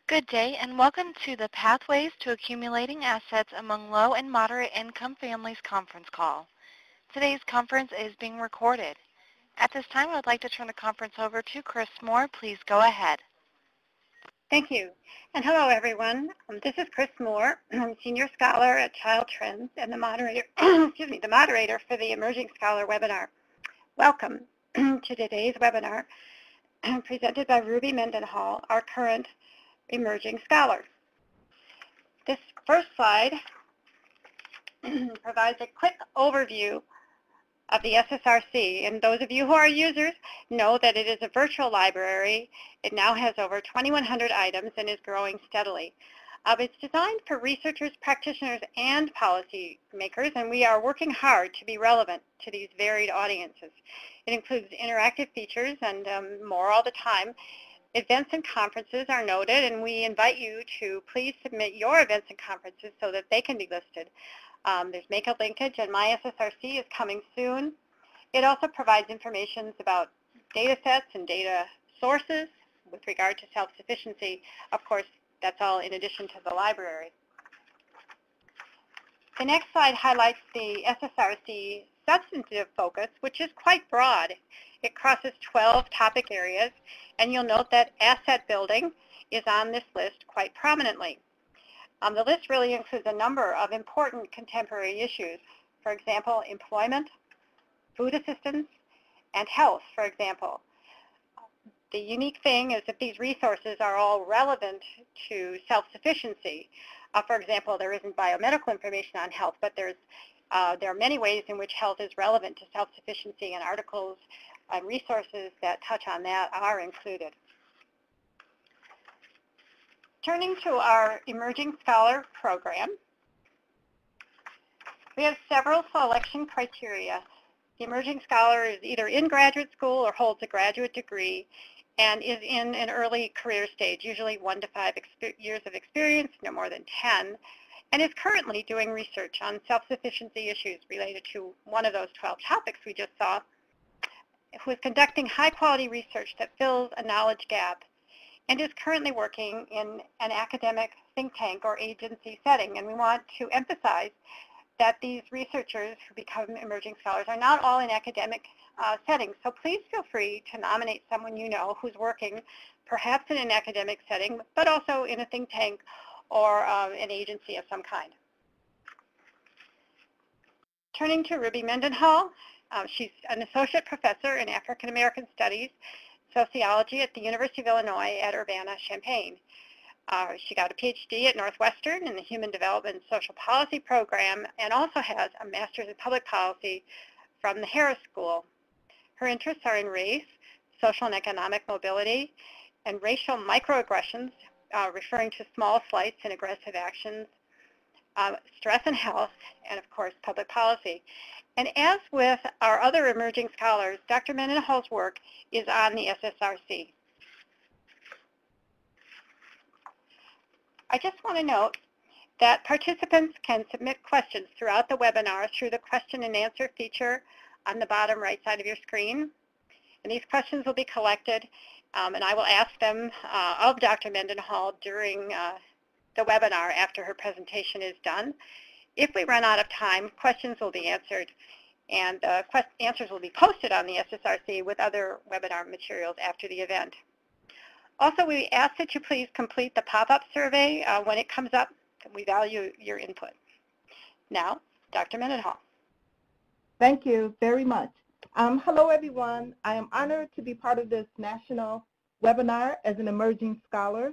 Good day, and welcome to the Pathways to Accumulating Assets Among Low and Moderate Income Families conference call. Today's conference is being recorded. At this time, I would like to turn the conference over to Chris Moore. Please go ahead. Thank you. And hello, everyone. This is Chris Moore. I'm Senior Scholar at Child Trends and the moderator, the moderator for the Emerging Scholar webinar. Welcome to today's webinar presented by Ruby Mendenhall, our current Emerging Scholar. This first slide provides a quick overview of the SSRC, and those of you who are users know that it is a virtual library. It now has over 2,100 items and is growing steadily. It's designed for researchers, practitioners, and policy makers, and we are working hard to be relevant to these varied audiences. It includes interactive features and more all the time. Events and conferences are noted, and we invite you to please submit your events and conferences so that they can be listed. There's Make a Linkage, and My SSRC is coming soon. It also provides information about data sets and data sources with regard to self-sufficiency. Of course, that's all in addition to the library. The next slide highlights the SSRC substantive focus, which is quite broad. It crosses 12 topic areas, and you'll note that asset building is on this list quite prominently. The list really includes a number of important contemporary issues. For example, employment, food assistance, and health, for example. The unique thing is that these resources are all relevant to self-sufficiency. For example, there isn't biomedical information on health, but there are many ways in which health is relevant to self-sufficiency, and articles and resources that touch on that are included. Turning to our Emerging Scholar program, we have several selection criteria. The Emerging Scholar is either in graduate school or holds a graduate degree and is in an early career stage, usually 1 to 5 years of experience, no more than 10, and is currently doing research on self-sufficiency issues related to one of those 12 topics we just saw, who is conducting high-quality research that fills a knowledge gap and is currently working in an academic think tank or agency setting. And we want to emphasize that these researchers who become Emerging Scholars are not all in academic settings. So please feel free to nominate someone you know who's working perhaps in an academic setting, but also in a think tank or an agency of some kind. Turning to Ruby Mendenhall, she's an associate professor in African American Studies, Sociology at the University of Illinois at Urbana-Champaign. She got a PhD at Northwestern in the Human Development and Social Policy program, and also has a Master's in Public Policy from the Harris School. Her interests are in race, social and economic mobility, and racial microaggressions, referring to small slights and aggressive actions, stress and health, and of course public policy. And as with our other Emerging Scholars, Dr. Mendenhall's work is on the SSRC. I just want to note that participants can submit questions throughout the webinar through the question and answer feature on the bottom right side of your screen. And these questions will be collected, and I will ask them of Dr. Mendenhall during the webinar after her presentation is done. If we run out of time, questions will be answered, and answers will be posted on the SSRC with other webinar materials after the event. Also, we ask that you please complete the pop-up survey when it comes up. We value your input. Now, Dr. Mendenhall. Thank you very much. Hello, everyone. I am honored to be part of this national webinar as an Emerging Scholar.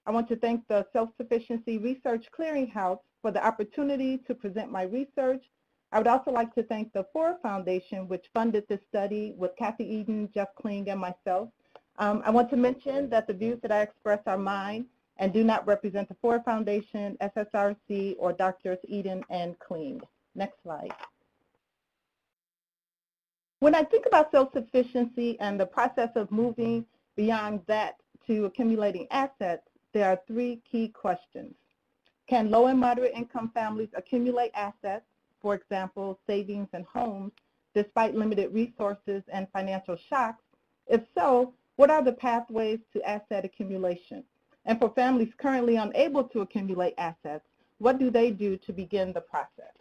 I want to thank the Self-Sufficiency Research Clearinghouse for the opportunity to present my research. I would also like to thank the Ford Foundation, which funded this study with Kathy Eden, Jeff Kling, and myself. I want to mention that the views that I express are mine and do not represent the Ford Foundation, SSRC, or Drs. Eden and Kling. Next slide. When I think about self-sufficiency and the process of moving beyond that to accumulating assets, there are 3 key questions. Can low and moderate income families accumulate assets, for example, savings and homes, despite limited resources and financial shocks? If so, what are the pathways to asset accumulation? And for families currently unable to accumulate assets, what do they do to begin the process?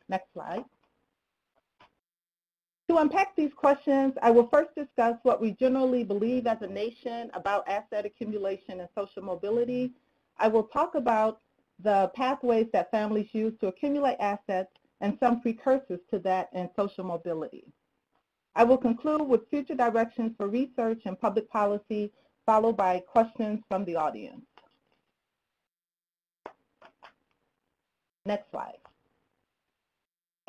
Next slide. To unpack these questions, I will first discuss what we generally believe as a nation about asset accumulation and social mobility. I will talk about the pathways that families use to accumulate assets and some precursors to that in social mobility. I will conclude with future directions for research and public policy, followed by questions from the audience. Next slide.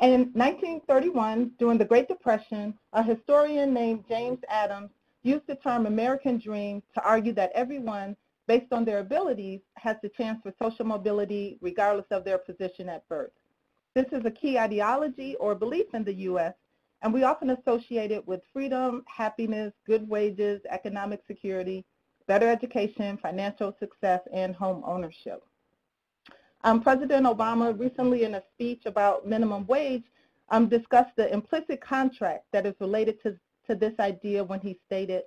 In 1931, during the Great Depression, a historian named James Adams used the term American Dream to argue that everyone, based on their abilities, has the chance for social mobility regardless of their position at birth. This is a key ideology or belief in the U.S., and we often associate it with freedom, happiness, good wages, economic security, better education, financial success, and home ownership. President Obama recently in a speech about minimum wage discussed the implicit contract that is related to this idea when he stated,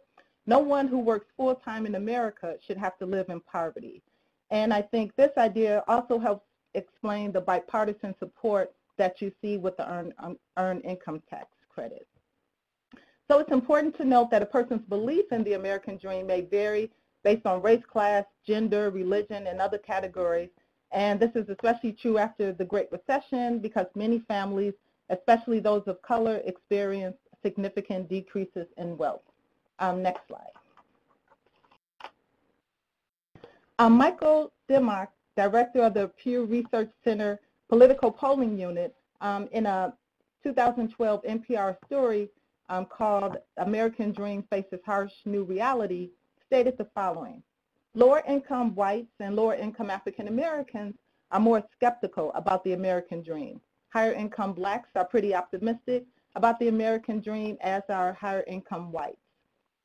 "No one who works full-time in America should have to live in poverty." And I think this idea also helps explain the bipartisan support that you see with the earned income tax credit. So it's important to note that a person's belief in the American dream may vary based on race, class, gender, religion, and other categories. And this is especially true after the Great Recession because many families, especially those of color, experienced significant decreases in wealth. Next slide. Michael Dimmock, director of the Pew Research Center Political Polling Unit, in a 2012 NPR story called American Dream Faces Harsh New Reality, stated the following: lower-income whites and lower-income African Americans are more skeptical about the American dream. Higher-income blacks are pretty optimistic about the American dream, as are higher-income whites.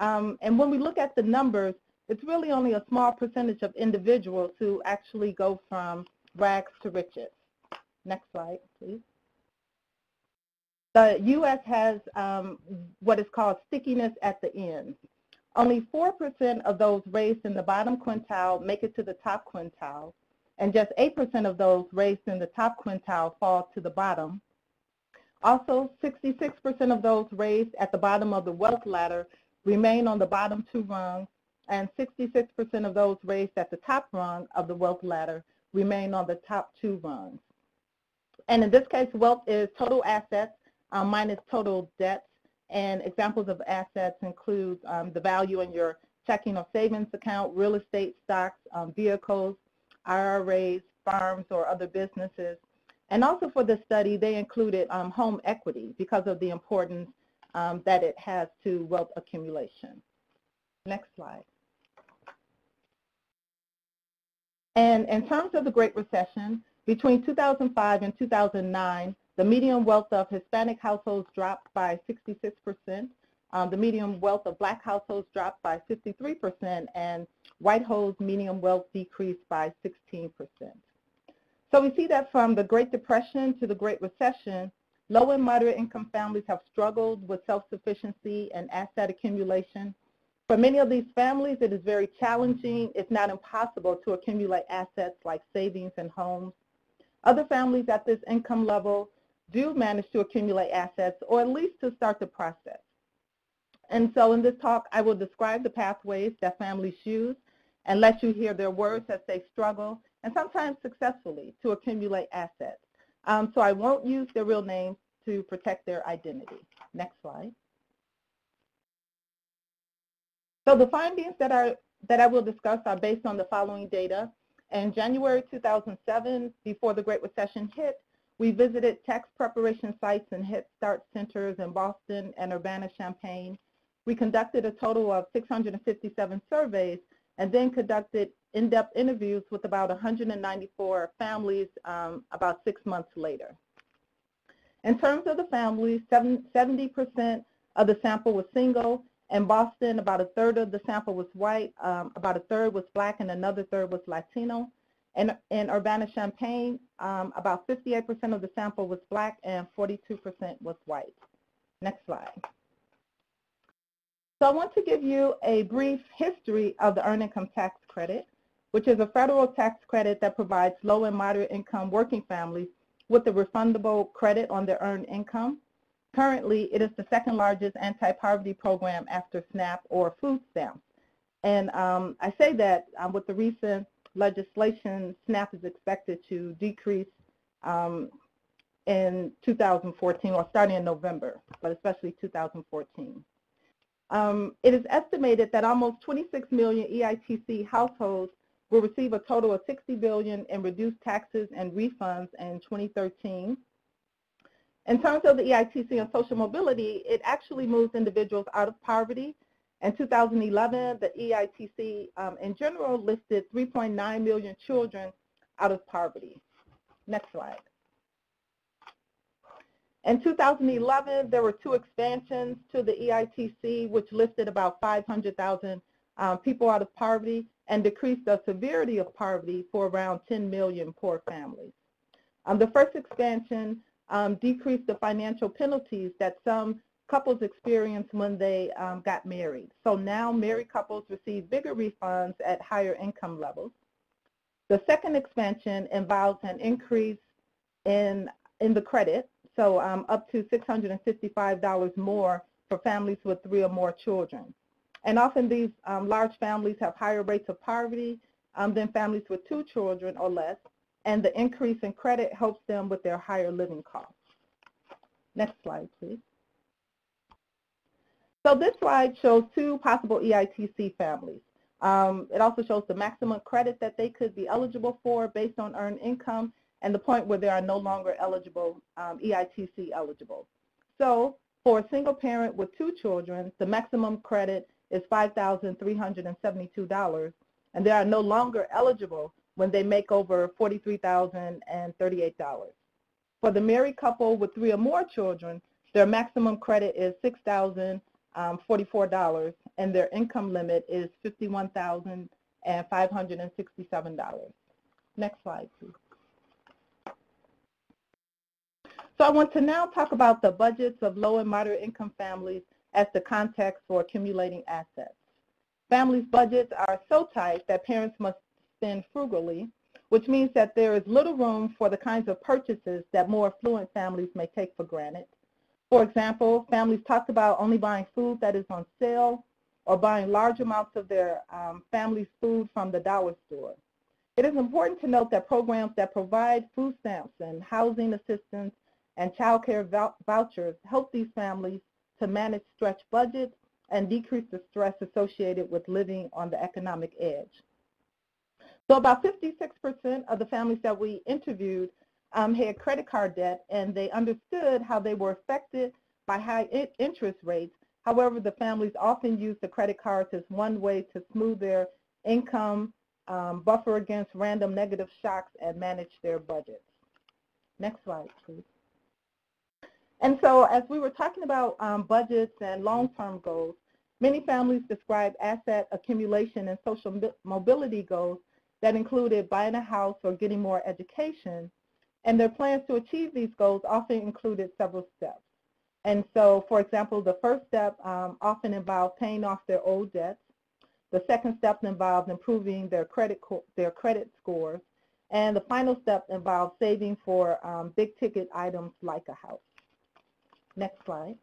And when we look at the numbers, it's really only a small percentage of individuals who actually go from rags to riches. Next slide, please. The U.S. has what is called stickiness at the end. Only 4% of those raised in the bottom quintile make it to the top quintile, and just 8% of those raised in the top quintile fall to the bottom. Also, 66% of those raised at the bottom of the wealth ladder remain on the bottom two rungs, and 66% of those raised at the top rung of the wealth ladder remain on the top two rungs. And in this case, wealth is total assets minus total debts. And examples of assets include the value in your checking or savings account, real estate, stocks, vehicles, IRAs, farms, or other businesses. And also for this study, they included home equity because of the importance that it has to wealth accumulation. Next slide. And in terms of the Great Recession, between 2005 and 2009, the median wealth of Hispanic households dropped by 66%. The median wealth of black households dropped by 53%, and white households' median wealth decreased by 16%. So we see that from the Great Depression to the Great Recession, low and moderate income families have struggled with self-sufficiency and asset accumulation. For many of these families, it is very challenging, if not impossible, to accumulate assets like savings and homes. Other families at this income level do manage to accumulate assets, or at least to start the process. And so in this talk, I will describe the pathways that families use and let you hear their words as they struggle, and sometimes successfully, to accumulate assets. So I won't use their real names to protect their identity. Next slide. So the findings that I will discuss are based on the following data. In January 2007, before the Great Recession hit, we visited tax preparation sites and Head Start centers in Boston and Urbana-Champaign. We conducted a total of 657 surveys and then conducted in-depth interviews with about 194 families about 6 months later. In terms of the families, 70% of the sample was single. In Boston, about a third of the sample was white, about a third was black, and another third was Latino. In Urbana-Champaign, about 58% of the sample was black and 42% was white. Next slide. So I want to give you a brief history of the Earned Income Tax Credit. which is a federal tax credit that provides low and moderate income working families with a refundable credit on their earned income. Currently, it is the second largest anti-poverty program after SNAP or food stamps. And I say that with the recent legislation, SNAP is expected to decrease in 2014, or starting in November, but especially 2014. It is estimated that almost 26 million EITC households will receive a total of $60 billion in reduced taxes and refunds in 2013. In terms of the EITC and social mobility, it actually moves individuals out of poverty. In 2011, the EITC in general listed 3.9 million children out of poverty. Next slide. In 2011, there were 2 expansions to the EITC, which listed about 500,000 people out of poverty and decreased the severity of poverty for around 10 million poor families. The first expansion decreased the financial penalties that some couples experienced when they got married. So now married couples receive bigger refunds at higher income levels. The second expansion involves an increase in the credit, so up to $655 more for families with 3 or more children. And often these large families have higher rates of poverty than families with 2 children or less, and the increase in credit helps them with their higher living costs. Next slide, please. So this slide shows 2 possible EITC families. It also shows the maximum credit that they could be eligible for based on earned income and the point where they are no longer eligible, EITC eligible. So for a single parent with 2 children, the maximum credit is $5,372, and they are no longer eligible when they make over $43,038. For the married couple with 3 or more children, their maximum credit is $6,044, and their income limit is $51,567. Next slide, please. So I want to now talk about the budgets of low and moderate income families as the context for accumulating assets. Families' budgets are so tight that parents must spend frugally, which means that there is little room for the kinds of purchases that more affluent families may take for granted. For example, families talk about only buying food that is on sale or buying large amounts of their family's food from the dollar store. It is important to note that programs that provide food stamps and housing assistance and child care vouchers help these families to manage stretched budgets and decrease the stress associated with living on the economic edge. So about 56% of the families that we interviewed had credit card debt, and they understood how they were affected by high interest rates. However, the families often use the credit cards as one way to smooth their income, buffer against random negative shocks, and manage their budgets. Next slide, please. And so as we were talking about budgets and long-term goals, many families describe asset accumulation and social mobility goals that included buying a house or getting more education. And their plans to achieve these goals often included several steps. And so, for example, the first step often involved paying off their old debts. The second step involved improving their credit scores. And the final step involved saving for big-ticket items like a house. Next slide.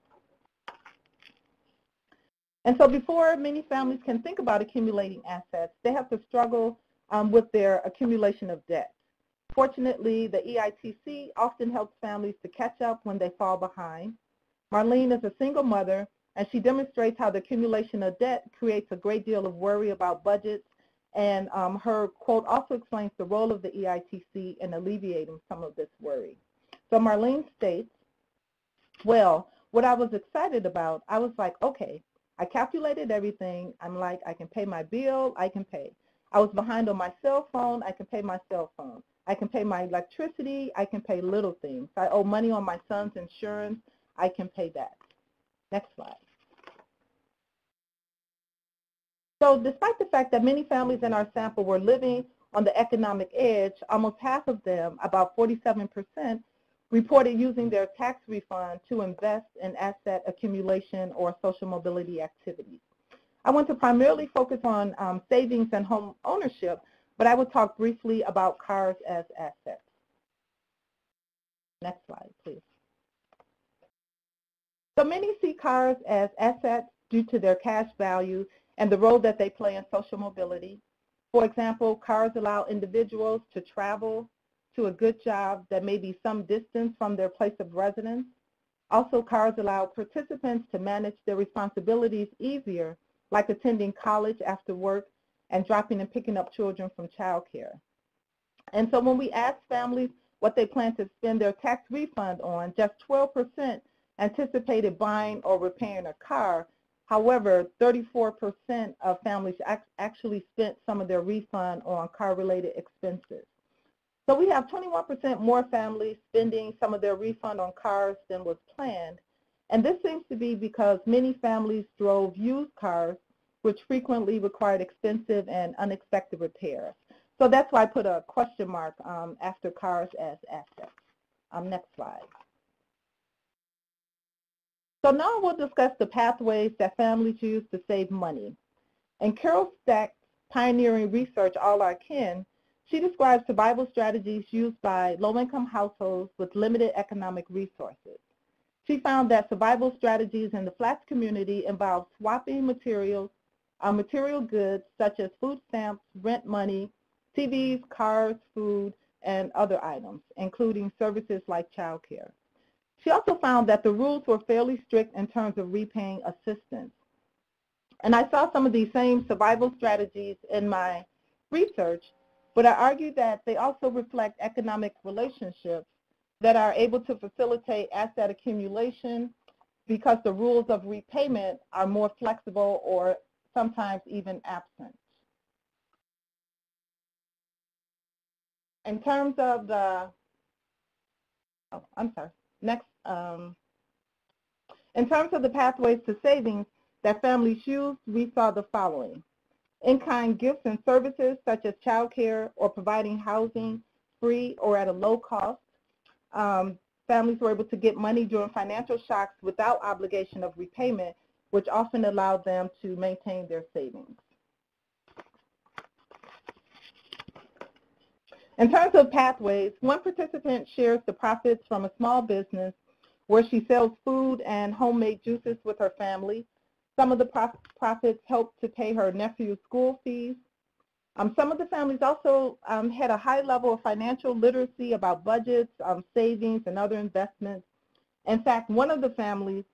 And so before many families can think about accumulating assets, they have to struggle with their accumulation of debt. Fortunately, the EITC often helps families to catch up when they fall behind. Marlene is a single mother, and she demonstrates how the accumulation of debt creates a great deal of worry about budgets, and her quote also explains the role of the EITC in alleviating some of this worry. So Marlene states, well, what I was excited about, I was like, okay, I calculated everything. I'm like, I can pay my bill, I can pay. I was behind on my cell phone, I can pay my cell phone. I can pay my electricity, I can pay little things. I owe money on my son's insurance, I can pay that. Next slide. So despite the fact that many families in our sample were living on the economic edge, almost half of them, about 47%, reported using their tax refund to invest in asset accumulation or social mobility activities. I want to primarily focus on savings and home ownership, but I will talk briefly about cars as assets. Next slide, please. So many see cars as assets due to their cash value and the role that they play in social mobility. For example, cars allow individuals to travel to a good job that may be some distance from their place of residence. Also, cars allow participants to manage their responsibilities easier, like attending college after work and dropping and picking up children from childcare. And so when we ask families what they plan to spend their tax refund on, just 12% anticipated buying or repairing a car. However, 34% of families actually spent some of their refund on car-related expenses. So we have 21% more families spending some of their refund on cars than was planned. And this seems to be because many families drove used cars, which frequently required expensive and unexpected repairs. So that's why I put a question mark after cars as assets. Next slide. So now we'll discuss the pathways that families use to save money. In Carol Stack's pioneering research, All Our Kin, she describes survival strategies used by low-income households with limited economic resources. She found that survival strategies in the Flats community involve swapping material goods such as food stamps, rent money, TVs, cars, food, and other items, including services like childcare. She also found that the rules were fairly strict in terms of repaying assistance. And I saw some of these same survival strategies in my research, but I argued that they also reflect economic relationships that are able to facilitate asset accumulation because the rules of repayment are more flexible or sometimes even absent. In terms of the, in terms of the pathways to savings that families use, we saw the following. In-kind gifts and services such as childcare or providing housing free or at a low cost. Families were able to get money during financial shocks without obligation of repayment, which often allowed them to maintain their savings. In terms of pathways, one participant shares the profits from a small business where she sells food and homemade juices with her family. Some of the profits help to pay her nephew's school fees. Some of the families also had a high level of financial literacy about budgets, savings, and other investments. In fact, one of the families,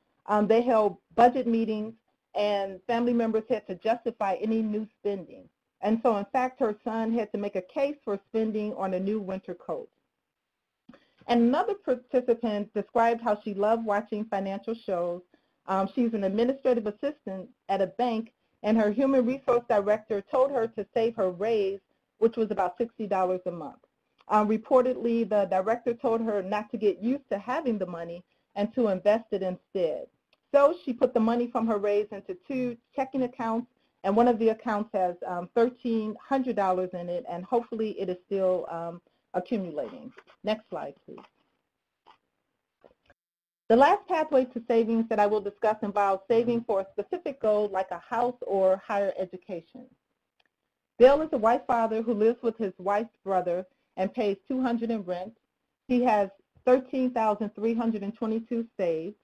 they held budget meetings and family members had to justify any new spending. And so, in fact, her son had to make a case for spending on a new winter coat. And another participant described how she loved watching financial shows. She's an administrative assistant at a bank, and her human resource director told her to save her raise, which was about $60 a month. Reportedly, the director told her not to get used to having the money and to invest it instead. So she put the money from her raise into 2 checking accounts, and one of the accounts has $1,300 in it, and hopefully it is still accumulating. Next slide, please. The last pathway to savings that I will discuss involves saving for a specific goal like a house or higher education. Bill is a white father who lives with his wife's brother and pays $200 in rent. He has $13,322 saved.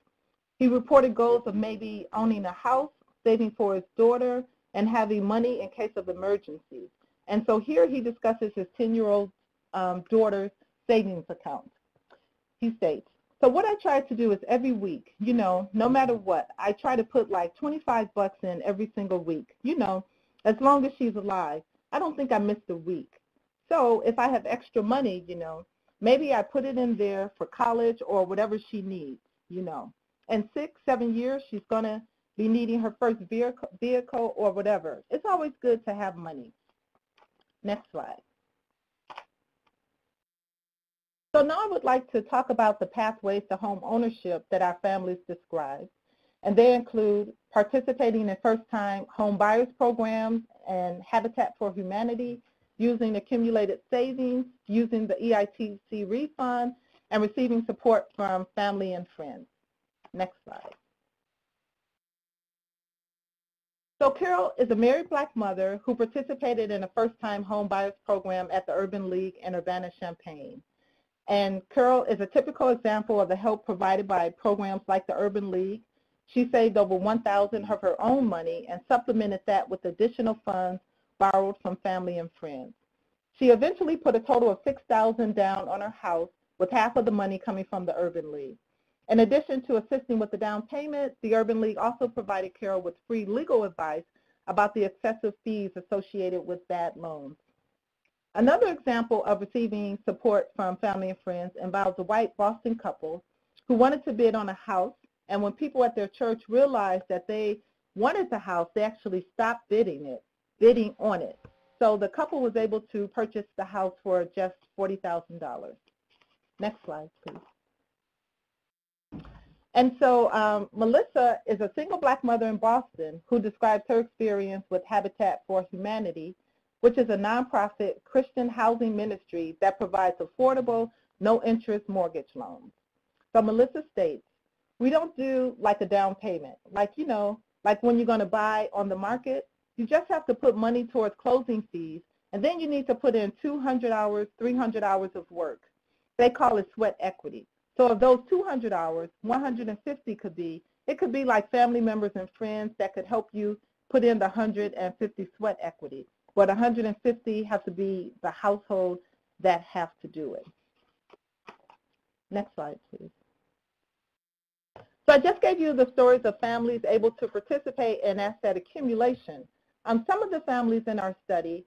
He reported goals of maybe owning a house, saving for his daughter, and having money in case of emergencies. And so here he discusses his 10-year-old daughter's savings account. He states, so what I try to do is every week, no matter what, I try to put like 25 bucks in every single week, as long as she's alive. I don't think I missed a week. So if I have extra money, maybe I put it in there for college or whatever she needs, In 6-7 years, she's going to be needing her first vehicle or whatever. It's always good to have money. Next slide. So now I would like to talk about the pathways to home ownership that our families describe. And they include participating in first-time home buyers programs and Habitat for Humanity, using accumulated savings, using the EITC refund, and receiving support from family and friends. Next slide. So Carol is a married black mother who participated in a first-time home buyers program at the Urban League in Urbana-Champaign. And Carol is a typical example of the help provided by programs like the Urban League. She saved over $1,000 of her own money and supplemented that with additional funds borrowed from family and friends. She eventually put a total of $6,000 down on her house, with half of the money coming from the Urban League. In addition to assisting with the down payment, the Urban League also provided Carol with free legal advice about the excessive fees associated with bad loans. Another example of receiving support from family and friends involves a white Boston couple who wanted to bid on a house, and when people at their church realized that they wanted the house, they actually stopped bidding on it. So the couple was able to purchase the house for just $40,000. Next slide, please. And so Melissa is a single black mother in Boston who describes her experience with Habitat for Humanity, which is a nonprofit Christian housing ministry that provides affordable, no-interest mortgage loans. So Melissa states, we don't do like a down payment. Like when you're going to buy on the market, you just have to put money towards closing fees, and then you need to put in 200 hours, 300 hours of work. They call it sweat equity. So of those 200 hours, 150 could be like family members and friends that could help you put in the 150 sweat equity. But 150 has to be the household that have to do it. Next slide, please. So I just gave you the stories of families able to participate in asset accumulation. Some of the families in our study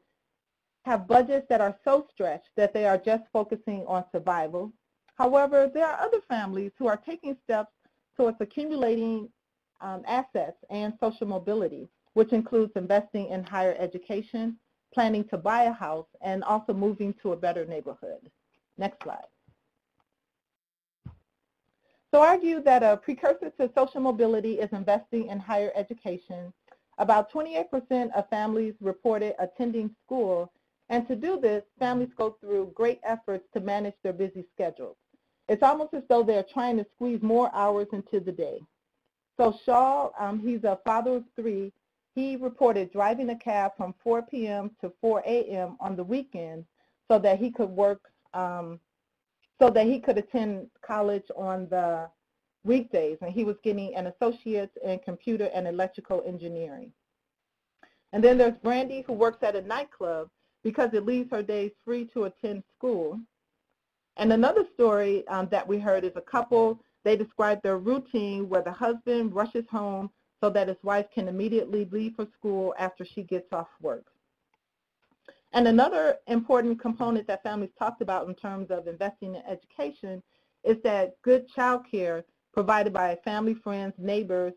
have budgets that are so stretched that they are just focusing on survival. However, there are other families who are taking steps towards accumulating assets and social mobility, which includes investing in higher education, planning to buy a house, and also moving to a better neighborhood. Next slide. So I argue that a precursor to social mobility is investing in higher education. About 28% of families reported attending school, and to do this, families go through great efforts to manage their busy schedules. It's almost as though they're trying to squeeze more hours into the day. So Shaw, he's a father of 3. He reported driving a cab from 4 p.m. to 4 a.m. on the weekends so that he could work, so that he could attend college on the weekdays, and he was getting an associate's in computer and electrical engineering. And then there's Brandy, who works at a nightclub because it leaves her days free to attend school. And another story that we heard is a couple, they described their routine where the husband rushes home so that his wife can immediately leave for school after she gets off work. And another important component that families talked about in terms of investing in education is that good child care provided by family, friends, neighbors,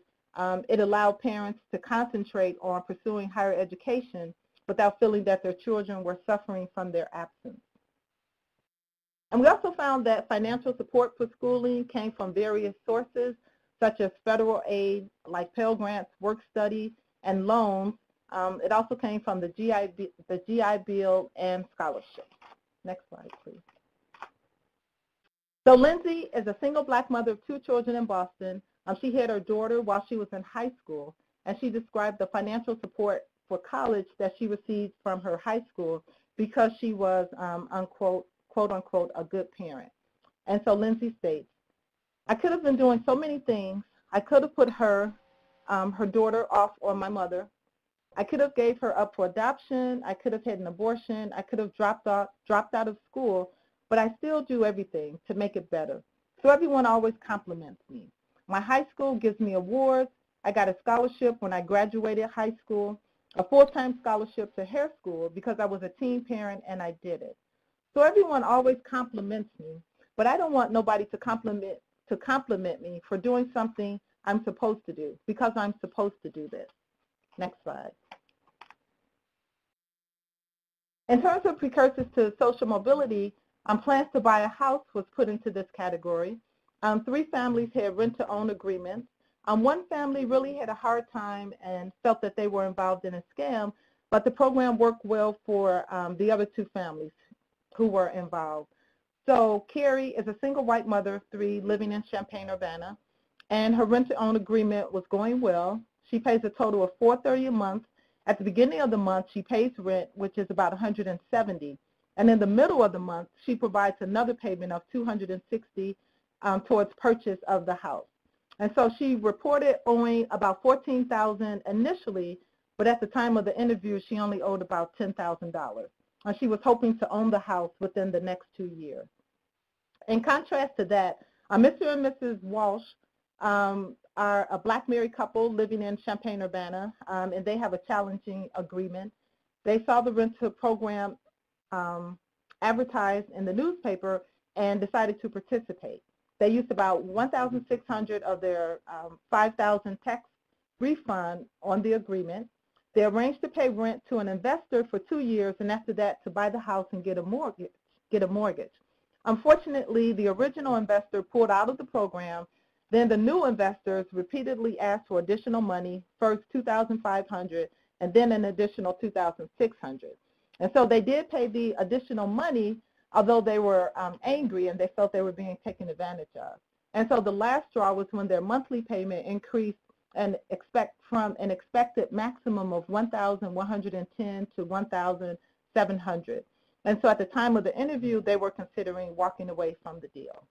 it allowed parents to concentrate on pursuing higher education without feeling that their children were suffering from their absence. And we also found that financial support for schooling came from various sources, such as federal aid, like Pell Grants, work study, and loans. It also came from the GI Bill and scholarships. Next slide, please. So Lindsay is a single black mother of 2 children in Boston. She had her daughter while she was in high school, and she described the financial support for college that she received from her high school because she was, quote unquote, a good parent. And so Lindsay states, I could have been doing so many things. I could have put her daughter off on my mother. I could have gave her up for adoption. I could have had an abortion. I could have dropped out of school, but I still do everything to make it better. So everyone always compliments me. My high school gives me awards. I got a scholarship when I graduated high school, a full-time scholarship to hair school because I was a teen parent and I did it. So everyone always compliments me, but I don't want nobody to compliment me for doing something I'm supposed to do because I'm supposed to do this. Next slide. In terms of precursors to social mobility, plans to buy a house was put into this category. 3 families had rent-to-own agreements. One family really had a hard time and felt that they were involved in a scam, but the program worked well for the other 2 families who were involved. So Carrie is a single white mother of 3 living in Champaign, Urbana, and her rent-to-own agreement was going well. She pays a total of $430 a month. At the beginning of the month, she pays rent, which is about $170. And in the middle of the month, she provides another payment of $260 towards purchase of the house. And so she reported owing about $14,000 initially, but at the time of the interview, she only owed about $10,000. And she was hoping to own the house within the next 2 years. In contrast to that, Mr. and Mrs. Walsh are a black married couple living in Champaign-Urbana, and they have a challenging agreement. They saw the rental program advertised in the newspaper and decided to participate. They used about $1,600 of their $5,000 tax refund on the agreement. They arranged to pay rent to an investor for 2 years, and after that to buy the house and get a mortgage. Unfortunately, the original investor pulled out of the program. Then the new investors repeatedly asked for additional money, first $2,500 and then an additional $2,600. And so they did pay the additional money, although they were angry and they felt they were being taken advantage of. And so the last straw was when their monthly payment increased and from an expected maximum of $1,110 to $1,700. And so at the time of the interview, they were considering walking away from the deal.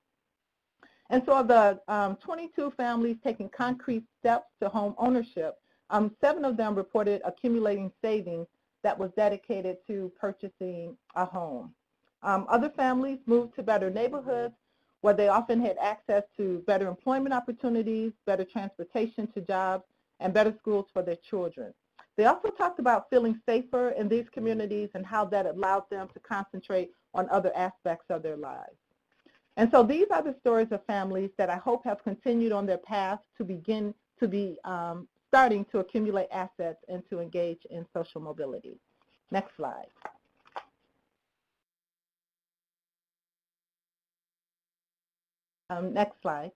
And so of the 22 families taking concrete steps to home ownership, 7 of them reported accumulating savings that was dedicated to purchasing a home. Other families moved to better neighborhoods where they often had access to better employment opportunities, better transportation to jobs, and better schools for their children. They also talked about feeling safer in these communities and how that allowed them to concentrate on other aspects of their lives. And so these are the stories of families that I hope have continued on their path to begin to be starting to accumulate assets and to engage in social mobility. Next slide. Next slide.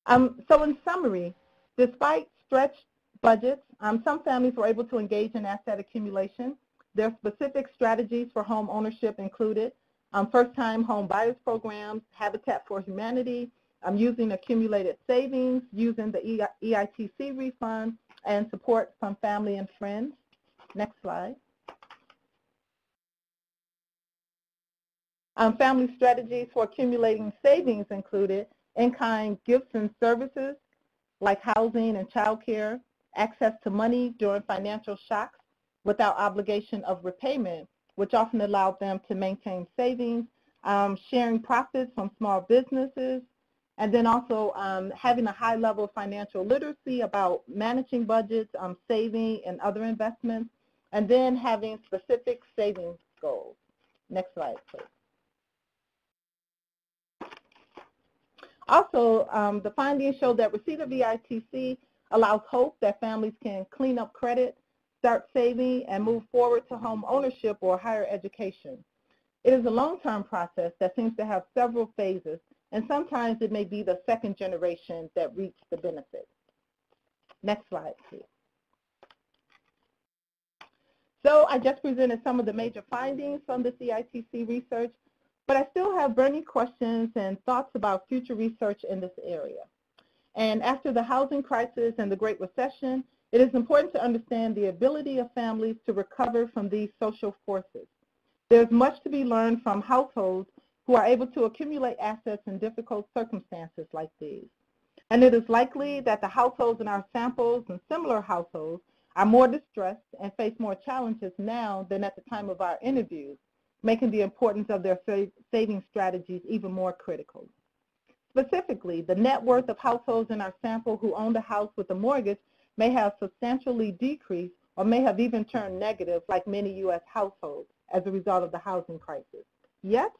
So in summary, despite stretched budgets, some families were able to engage in asset accumulation. Their specific strategies for home ownership included first-time home buyers programs, Habitat for Humanity, using accumulated savings, using the EITC refund, and support from family and friends. Next slide. Family strategies for accumulating savings included in-kind gifts and services like housing and child care, access to money during financial shocks without obligation of repayment, which often allowed them to maintain savings, sharing profits from small businesses, and then also having a high level of financial literacy about managing budgets, saving and other investments, and then having specific savings goals. Next slide, please. Also, the findings show that receipt of EITC allows hope that families can clean up credit, start saving, and move forward to home ownership or higher education. It is a long-term process that seems to have several phases, and sometimes it may be the second generation that reaps the benefit. Next slide, please. So I just presented some of the major findings from this EITC research, but I still have burning questions and thoughts about future research in this area. And after the housing crisis and the Great Recession, it is important to understand the ability of families to recover from these social forces. There's much to be learned from households who are able to accumulate assets in difficult circumstances like these. And it is likely that the households in our samples and similar households are more distressed and face more challenges now than at the time of our interviews, making the importance of their saving strategies even more critical. Specifically, the net worth of households in our sample who owned a house with a mortgage may have substantially decreased or may have even turned negative like many U.S. households as a result of the housing crisis. Yet,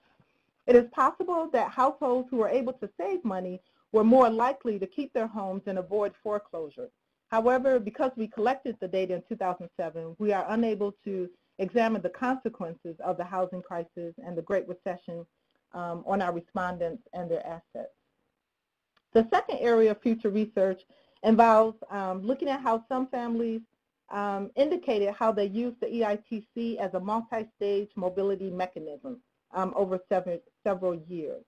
it is possible that households who were able to save money were more likely to keep their homes and avoid foreclosure. However, because we collected the data in 2007, we are unable to examine the consequences of the housing crisis and the Great Recession on our respondents and their assets. The second area of future research involves looking at how some families indicated how they use the EITC as a multi-stage mobility mechanism over several years.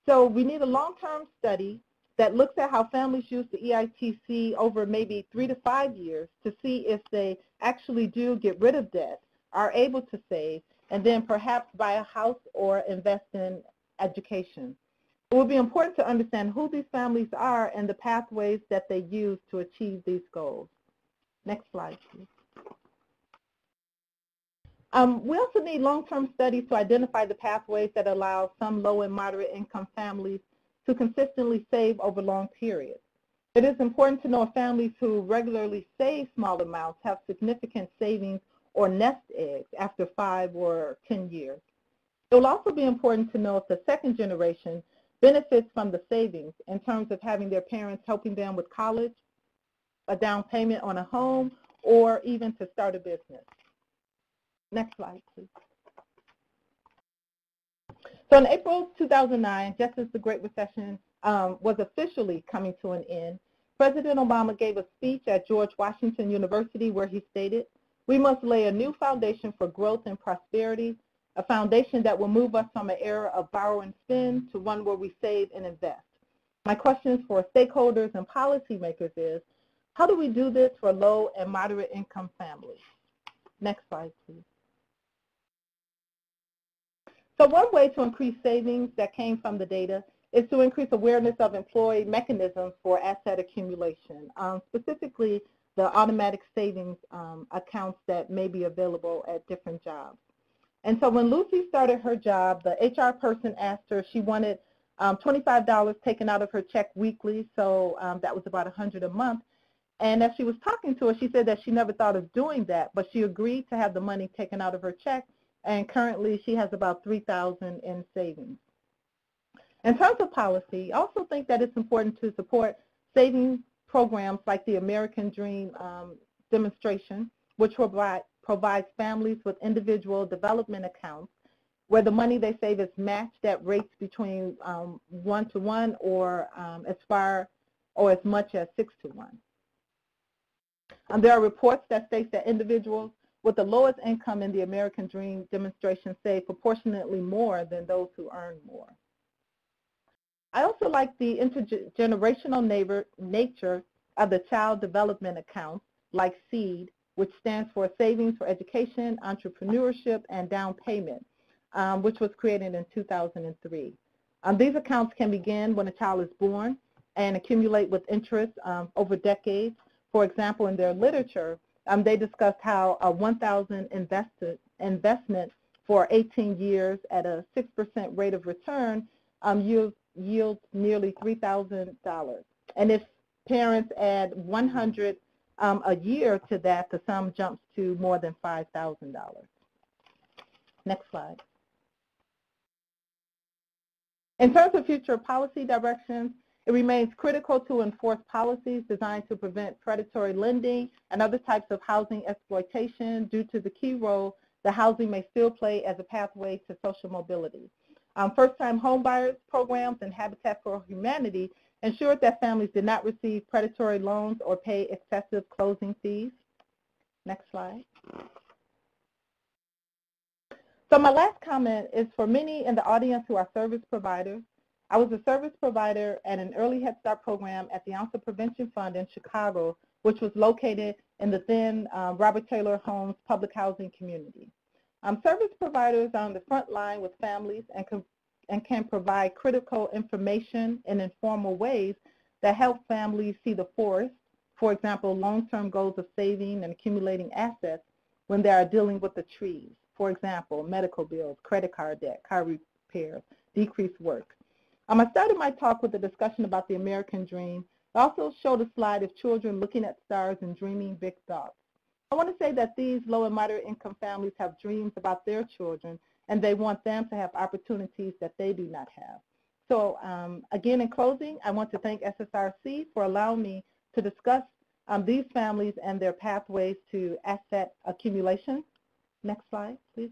So we need a long-term study that looks at how families use the EITC over maybe 3 to 5 years to see if they actually do get rid of debt, are able to save, and then perhaps buy a house or invest in education. It will be important to understand who these families are and the pathways that they use to achieve these goals. Next slide, please. We also need long-term studies to identify the pathways that allow some low and moderate income families to consistently save over long periods. It is important to know if families who regularly save small amounts have significant savings or nest eggs after 5 or 10 years. It will also be important to know if the second generation benefits from the savings in terms of having their parents helping them with college, a down payment on a home, or even to start a business. Next slide, please. So in April 2009, just as the Great Recession was officially coming to an end, President Obama gave a speech at George Washington University where he stated, "We must lay a new foundation for growth and prosperity, a foundation that will move us from an era of borrow and spend to one where we save and invest." My questions for stakeholders and policymakers is, how do we do this for low and moderate income families? Next slide, please. So one way to increase savings that came from the data is to increase awareness of employee mechanisms for asset accumulation, specifically the automatic savings accounts that may be available at different jobs. And so when Lucy started her job, the HR person asked her if she wanted $25 taken out of her check weekly, so that was about $100 a month. And as she was talking to her, she said that she never thought of doing that, but she agreed to have the money taken out of her check, and currently she has about $3,000 in savings. In terms of policy, I also think that it's important to support savings programs like the American Dream demonstration, which provides families with individual development accounts where the money they save is matched at rates between 1-to-1 or as much as 6-to-1. There are reports that state that individuals with the lowest income in the American Dream demonstration save proportionately more than those who earn more. I also like the intergenerational nature of the child development accounts like SEED, which stands for Savings for Education, Entrepreneurship, and Down Payment, which was created in 2003. These accounts can begin when a child is born and accumulate with interest over decades. For example, in their literature, they discussed how a $1,000 investment for 18 years at a 6% rate of return yields nearly $3,000. And if parents add 100 a year to that, the sum jumps to more than $5,000. Next slide. In terms of future policy directions, it remains critical to enforce policies designed to prevent predatory lending and other types of housing exploitation due to the key role that housing may still play as a pathway to social mobility. First-time homebuyers programs and Habitat for Humanity ensured that families did not receive predatory loans or pay excessive closing fees. Next slide. So my last comment is for many in the audience who are service providers. I was a service provider at an early Head Start program at the Onset Prevention Fund in Chicago, which was located in the then Robert Taylor Homes public housing community. Service providers are on the front line with families and can provide critical information in informal ways that help families see the forest, for example, long-term goals of saving and accumulating assets when they are dealing with the trees. For example, medical bills, credit card debt, car repairs, decreased work. I started my talk with a discussion about the American Dream. I also showed a slide of children looking at stars and dreaming big thoughts. I want to say that these low and moderate income families have dreams about their children, and they want them to have opportunities that they do not have. So again, in closing, I want to thank SSRC for allowing me to discuss these families and their pathways to asset accumulation. Next slide, please.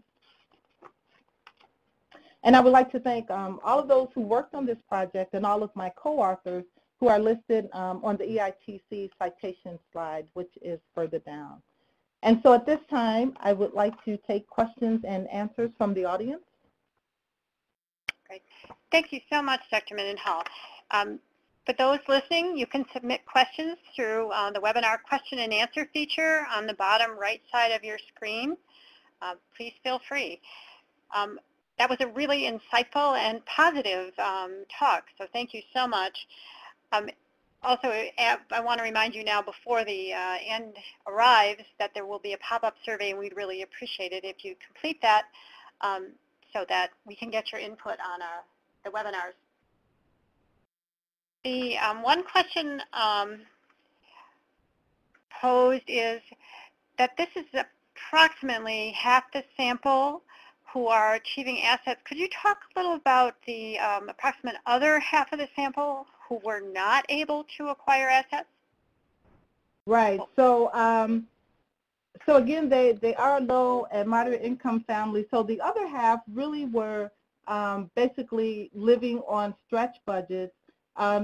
And I would like to thank all of those who worked on this project and all of my co-authors who are listed on the EITC citation slide, which is further down. And so at this time, I would like to take questions and answers from the audience. Great. Thank you so much, Dr. Mendenhall. For those listening, you can submit questions through the webinar question and answer feature on the bottom right side of your screen. Please feel free. That was a really insightful and positive talk, so thank you so much. Also, I want to remind you now before the end arrives that there will be a pop-up survey, and we'd really appreciate it if you complete that so that we can get your input on the webinars. The one question posed is that this is approximately half the sample who are achieving assets. Could you talk a little about the approximate other half of the sample who were not able to acquire assets? Right. So, so again, they are low and moderate income families. So the other half really were basically living on stretch budgets.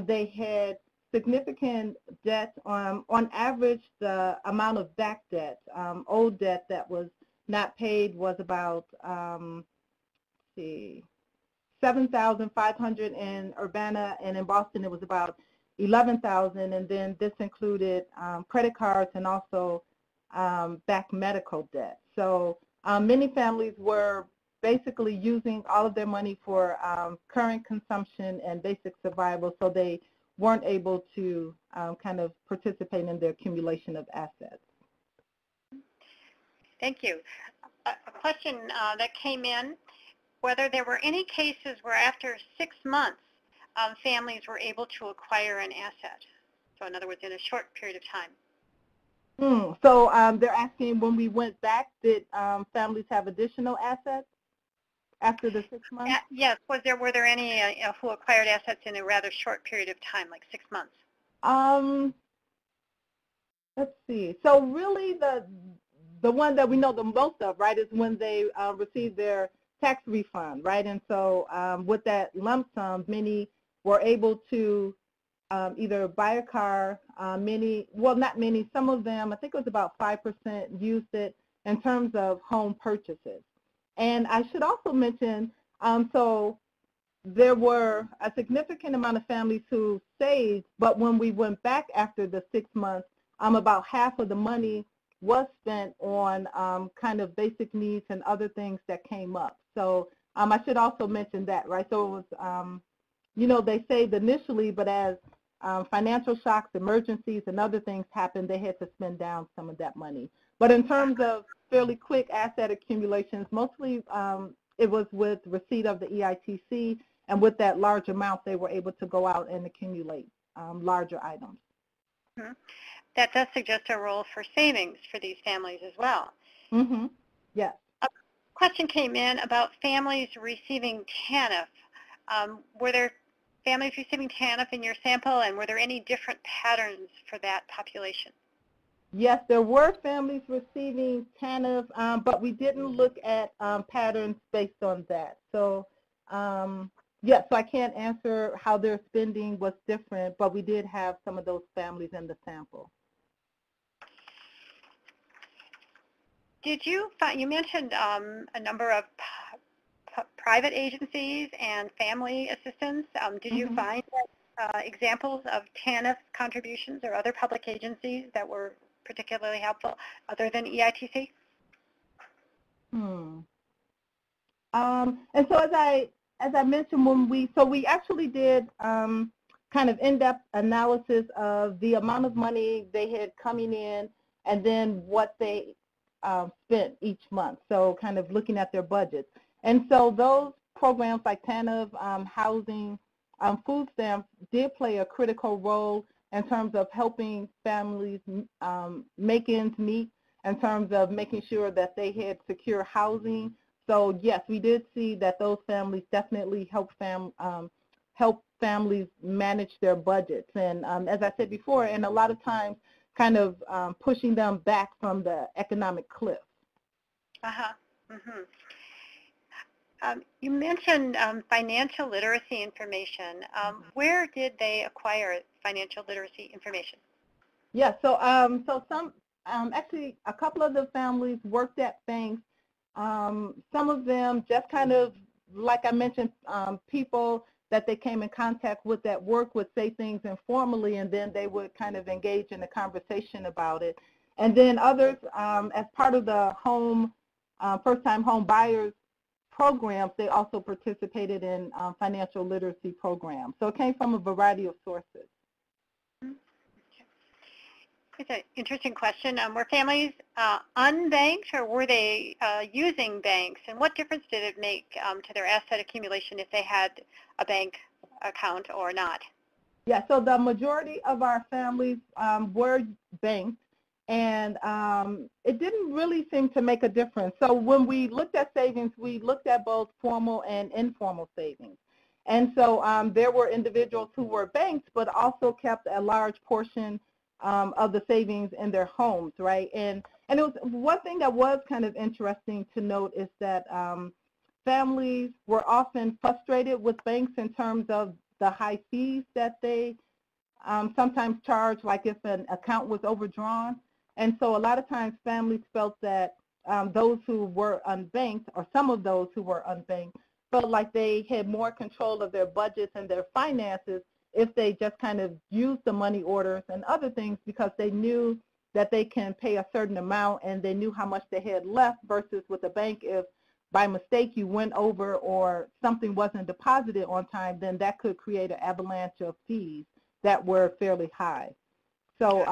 They had significant debt. On average, the amount of back debt, old debt that was not paid was about, $7,500 in Urbana, and in Boston it was about $11,000, and then this included credit cards and also back medical debt. So many families were basically using all of their money for current consumption and basic survival, so they weren't able to kind of participate in the accumulation of assets. Thank you. A question that came in, whether there were any cases where after 6 months families were able to acquire an asset. So in other words, in a short period of time. So they're asking, when we went back, did families have additional assets after the 6 months? Yes. Were there any who acquired assets in a rather short period of time, like 6 months? Let's see. So really the one that we know the most of, right, is when they received their tax refund, right? And so with that lump sum, many were able to either buy a car, not many, some of them, I think it was about 5% used it in terms of home purchases. And I should also mention, so there were a significant amount of families who saved, but when we went back after the 6 months, about half of the money was spent on kind of basic needs and other things that came up. So I should also mention that, right? So it was, you know, they saved initially, but as financial shocks, emergencies, and other things happened, they had to spend down some of that money. But in terms of fairly quick asset accumulations, mostly it was with receipt of the EITC, and with that large amount, they were able to go out and accumulate larger items. Mm-hmm. That does suggest a role for savings for these families as well. Mm-hmm. Yes. A question came in about families receiving TANF. Were there families receiving TANF in your sample, and were there any different patterns for that population? Yes, there were families receiving TANF, but we didn't look at patterns based on that. So, yes, so I can't answer how their spending was different, but we did have some of those families in the sample. Did you find, you mentioned a number of private agencies and family assistance. Did you find examples of TANF contributions or other public agencies that were particularly helpful other than EITC? And so as I mentioned, when we actually did kind of in-depth analysis of the amount of money they had coming in and then what they spent each month, so kind of looking at their budgets. And so those programs like TANF, housing, food stamps did play a critical role in terms of helping families make ends meet, in terms of making sure that they had secure housing. So yes, we did see that those families definitely help families manage their budgets. And as I said before, and a lot of times kind of pushing them back from the economic cliff. You mentioned financial literacy information. Where did they acquire financial literacy information? Yeah, so some actually a couple of the families worked at banks. Some of them just kind of, like I mentioned, people that they came in contact with at work would say things informally, and then they would kind of engage in a conversation about it. And then others, as part of the first-time home buyers programs, they also participated in financial literacy programs. So it came from a variety of sources. It's an interesting question. Were families unbanked, or were they using banks? And what difference did it make to their asset accumulation if they had a bank account or not? Yeah, so the majority of our families were banked, and it didn't really seem to make a difference. So when we looked at savings, we looked at both formal and informal savings. And so there were individuals who were banked but also kept a large portion of the savings in their homes, right? And it was one thing that was kind of interesting to note is that families were often frustrated with banks in terms of the high fees that they sometimes charge, like if an account was overdrawn. And so a lot of times families felt that those who were unbanked, or some of those who were unbanked, felt like they had more control of their budgets and their finances if they just kind of used the money orders and other things, because they knew that they can pay a certain amount and they knew how much they had left, versus with a bank, if by mistake you went over or something wasn't deposited on time, then that could create an avalanche of fees that were fairly high. So,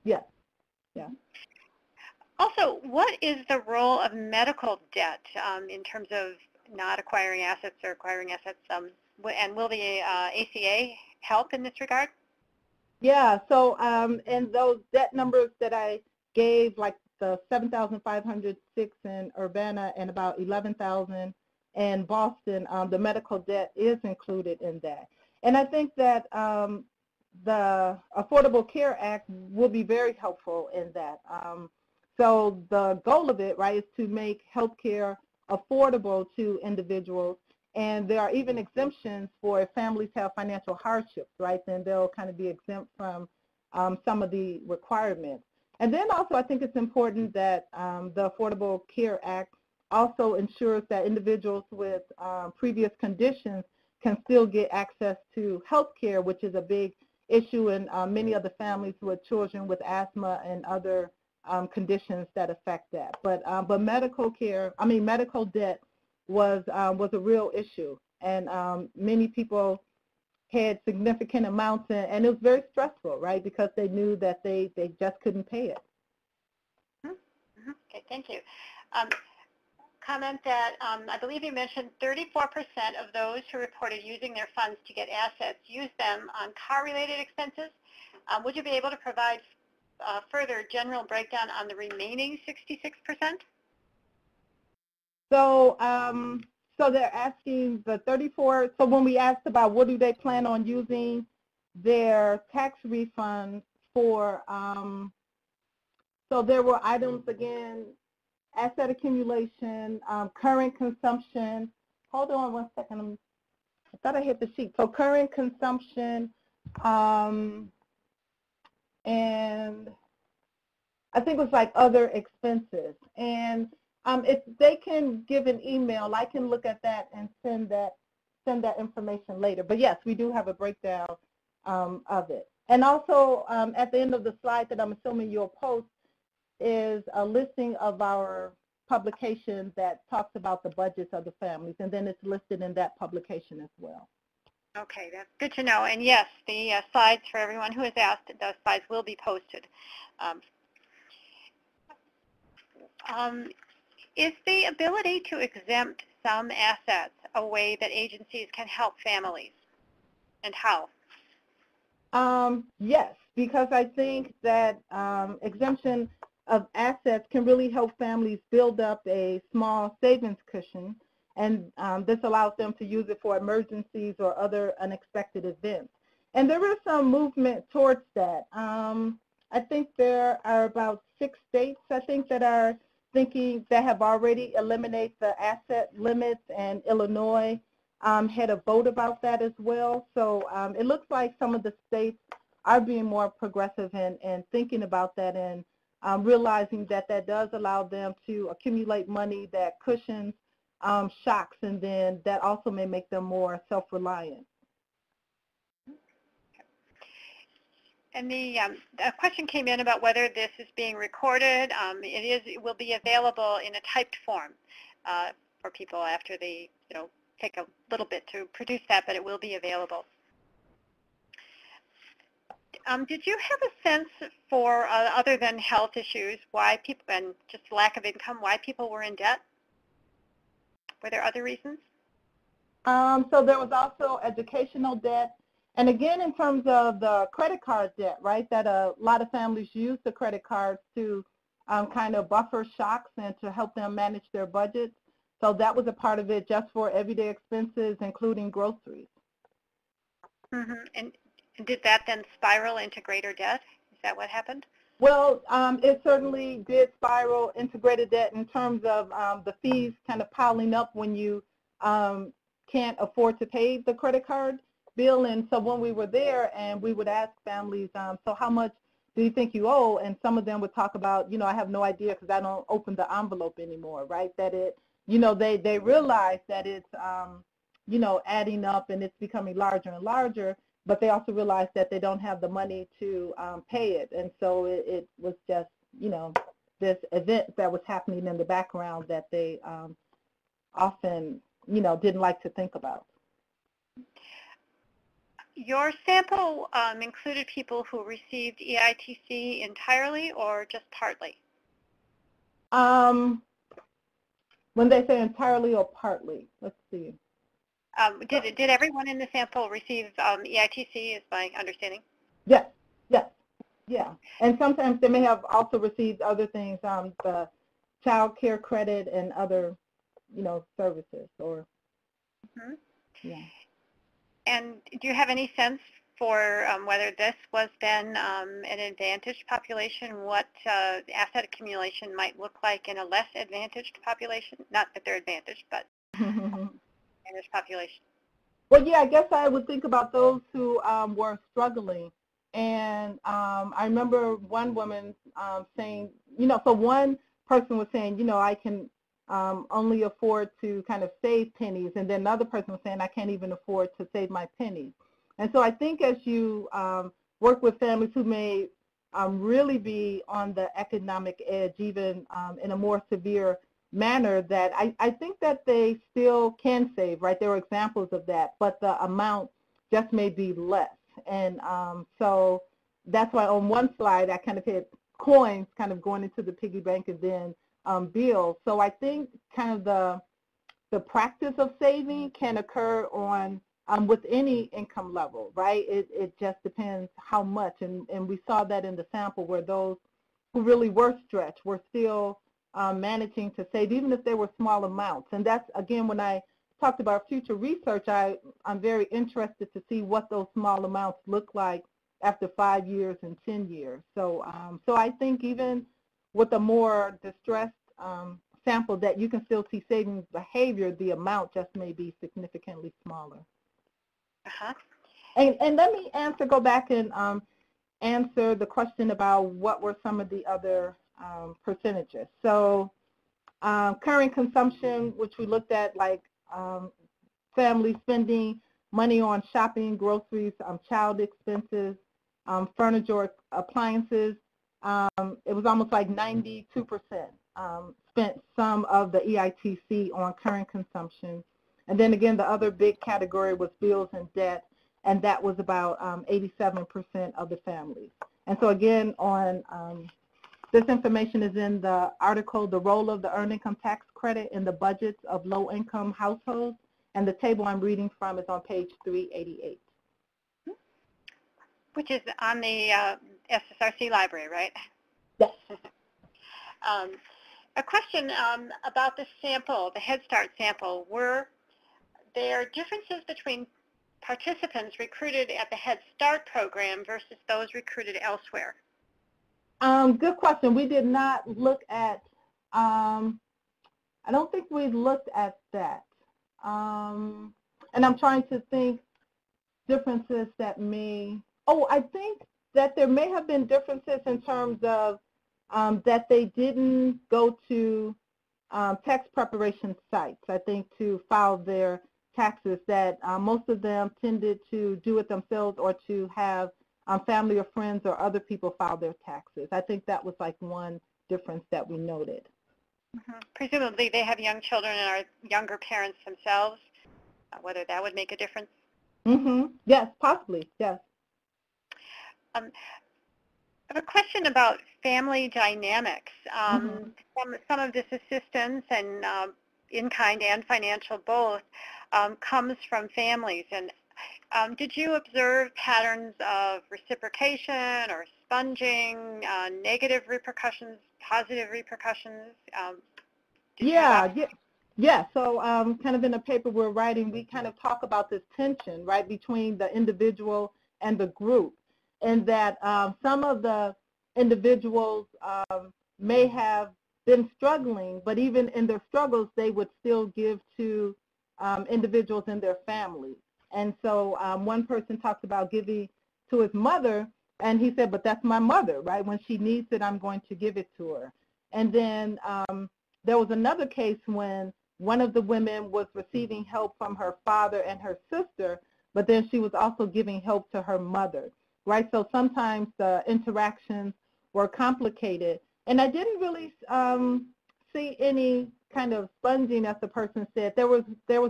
yes. Yeah. Also, what is the role of medical debt in terms of not acquiring assets or acquiring assets? And will the ACA help in this regard? Yeah, so and those debt numbers that I gave, like the 7,506 in Urbana and about 11,000 in Boston, the medical debt is included in that. And I think that the Affordable Care Act will be very helpful in that. So the goal of it, right, is to make health care affordable to individuals. And there are even exemptions for if families have financial hardships, right, then they'll kind of be exempt from some of the requirements. And then also I think it's important that the Affordable Care Act also ensures that individuals with previous conditions can still get access to health care, which is a big issue in many of the families with children with asthma and other conditions that affect that. But medical debt was a real issue, and many people had significant amounts, and it was very stressful, right, because they knew that they just couldn't pay it. Okay, thank you. Comment that I believe you mentioned 34% of those who reported using their funds to get assets used them on car-related expenses. Would you be able to provide further general breakdown on the remaining 66%? So, so they're asking the 34. So when we asked about what do they plan on using their tax refunds for, so there were items again: asset accumulation, current consumption. Hold on one second. I thought I hit the sheet. So current consumption, and I think it was like other expenses. And if they can give an email, I can look at that and send that information later. But yes, we do have a breakdown of it. And also at the end of the slide that I'm assuming you'll post is a listing of our publication that talks about the budgets of the families, and then it's listed in that publication as well. Okay, that's good to know. And yes, the slides for everyone who has asked, those slides will be posted. Is the ability to exempt some assets a way that agencies can help families, and how? Yes, because I think that exemption of assets can really help families build up a small savings cushion, and this allows them to use it for emergencies or other unexpected events. And there is some movement towards that. I think there are about 6 states, I think, that are thinking that have already eliminated the asset limits, and Illinois had a vote about that as well. So it looks like some of the states are being more progressive and thinking about that, and realizing that that does allow them to accumulate money that cushions shocks, and then that also may make them more self-reliant. And the question came in about whether this is being recorded. It will be available in a typed form for people after they, take a little bit to produce that, but it will be available. Did you have a sense for, other than health issues, why people, and just lack of income, why people were in debt? Were there other reasons? So there was also educational debt. And again, in terms of the credit card debt, right, that a lot of families use the credit cards to kind of buffer shocks and to help them manage their budgets. So that was a part of it, just for everyday expenses, including groceries. Mm-hmm. And did that then spiral into greater debt? Is that what happened? Well, it certainly did spiral into greater debt in terms of the fees kind of piling up when you can't afford to pay the credit card bill. And so when we were there and we would ask families, so how much do you think you owe? And some of them would talk about, I have no idea because I don't open the envelope anymore, right? That it, they realize that it's, adding up and it's becoming larger and larger, but they also realize that they don't have the money to pay it. And so it was just, this event that was happening in the background that they often, didn't like to think about. Your sample included people who received EITC entirely or just partly? When they say entirely or partly, let's see. Did everyone in the sample receive EITC, is my understanding? Yes, yes, yeah. And sometimes they may have also received other things, the child care credit and other, services or, yeah. And do you have any sense for whether this was then an advantaged population, what asset accumulation might look like in a less advantaged population? Not that they're advantaged, but advantaged population. Well, yeah, I guess I would think about those who were struggling. And I remember one woman saying, so one person was saying, I can only afford to kind of save pennies, and then another person was saying I can't even afford to save my pennies. And so I think as you work with families who may really be on the economic edge, even in a more severe manner, that I think that they still can save, right? There are examples of that, but the amount just may be less. And so that's why on one slide I kind of had coins kind of going into the piggy bank and then bills. So I think kind of the practice of saving can occur on with any income level, right? It just depends how much, and we saw that in the sample where those who really were stretched were still managing to save, even if they were small amounts. And that's, again, when I talked about future research, I'm very interested to see what those small amounts look like after 5 years and 10 years. So, so I think even with a more distressed sample that you can still see savings behavior, the amount just may be significantly smaller. And let me go back and answer the question about what were some of the other percentages. So current consumption, which we looked at, like family spending money on shopping, groceries, child expenses, furniture, appliances, it was almost like 92% spent some of the EITC on current consumption. And then again, the other big category was bills and debt, and that was about 87% of the families. And so again, on this information is in the article, The Role of the Earned Income Tax Credit in the Budgets of Low-Income Households, and the table I'm reading from is on page 388. Which is on the SSRC library, right? Yes. A question about the sample, the Head Start sample. Were there differences between participants recruited at the Head Start program versus those recruited elsewhere? Good question. We did not look at, I don't think we looked at that. And I'm trying to think differences that may, I think that there may have been differences in terms of that they didn't go to tax preparation sites, I think, to file their taxes, that most of them tended to do it themselves or to have family or friends or other people file their taxes. I think that was like one difference that we noted. Mm-hmm. Presumably they have young children and are younger parents themselves, whether that would make a difference? Mm-hmm. Yes, possibly, yes. I have a question about family dynamics. Some of this assistance and in-kind and financial both comes from families. And did you observe patterns of reciprocation or sponging, negative repercussions, positive repercussions? Yeah. So kind of in the paper we're writing, we kind of talk about this tension, right, between the individual and the group, and that some of the individuals may have been struggling, but even in their struggles, they would still give to individuals in their family. And so one person talked about giving to his mother, and he said, but that's my mother, right? When she needs it, I'm going to give it to her. And then there was another case when one of the women was receiving help from her father and her sister, but then she was also giving help to her mother, right? So sometimes the interactions were complicated. And I didn't really see any kind of sponging, as the person said. There was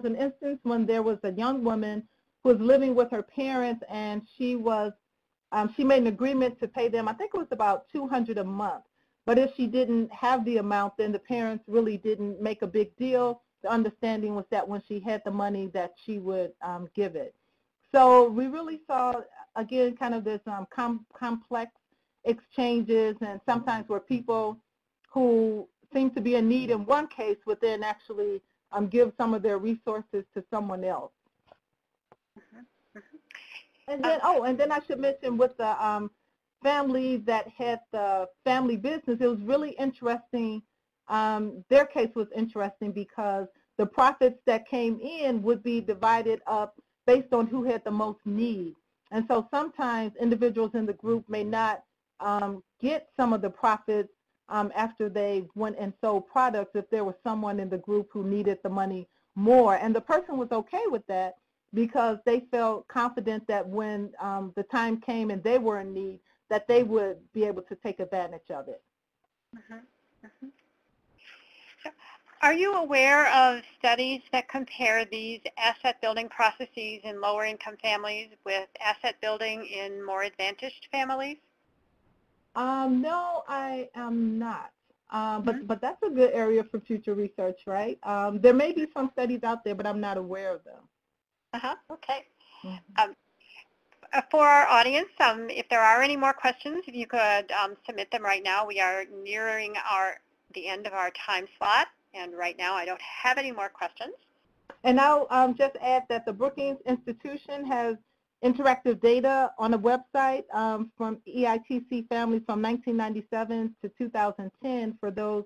an instance when there was a young woman who was living with her parents, and she made an agreement to pay them, I think it was about $200 a month. But if she didn't have the amount, then the parents really didn't make a big deal. The understanding was that when she had the money that she would give it. So we really saw, again, kind of this complex exchanges, and sometimes where people who seem to be in need in one case would then actually give some of their resources to someone else. And then I should mention with the family that had the family business, it was really interesting. Their case was interesting because the profits that came in would be divided up based on who had the most need. And so sometimes individuals in the group may not get some of the profits after they went and sold products if there was someone in the group who needed the money more. And the person was okay with that because they felt confident that when the time came and they were in need, that they would be able to take advantage of it. Are you aware of studies that compare these asset building processes in lower income families with asset building in more advantaged families? No, I am not. But that's a good area for future research, right? There may be some studies out there, but I'm not aware of them. Okay. For our audience, if there are any more questions, if you could submit them right now. We are nearing the end of our time slot, and right now I don't have any more questions. And I'll just add that the Brookings Institution has interactive data on a website from EITC families from 1997 to 2010 for those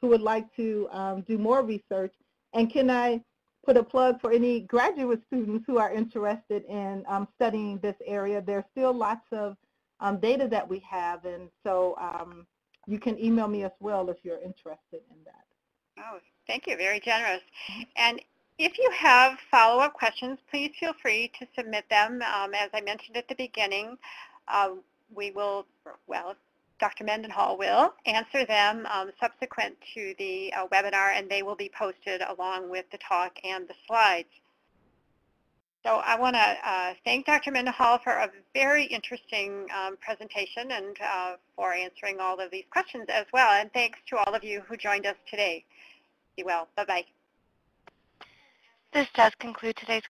who would like to do more research. And can I put a plug for any graduate students who are interested in studying this area? There's still lots of data that we have, and so you can email me as well if you're interested in that. Oh, thank you. Very generous. And if you have follow-up questions, please feel free to submit them. As I mentioned at the beginning, we will, well, Dr. Mendenhall will answer them subsequent to the webinar, and they will be posted along with the talk and the slides. So I want to thank Dr. Mendenhall for a very interesting presentation and for answering all of these questions as well. And thanks to all of you who joined us today. Be well. Bye-bye. This does conclude today's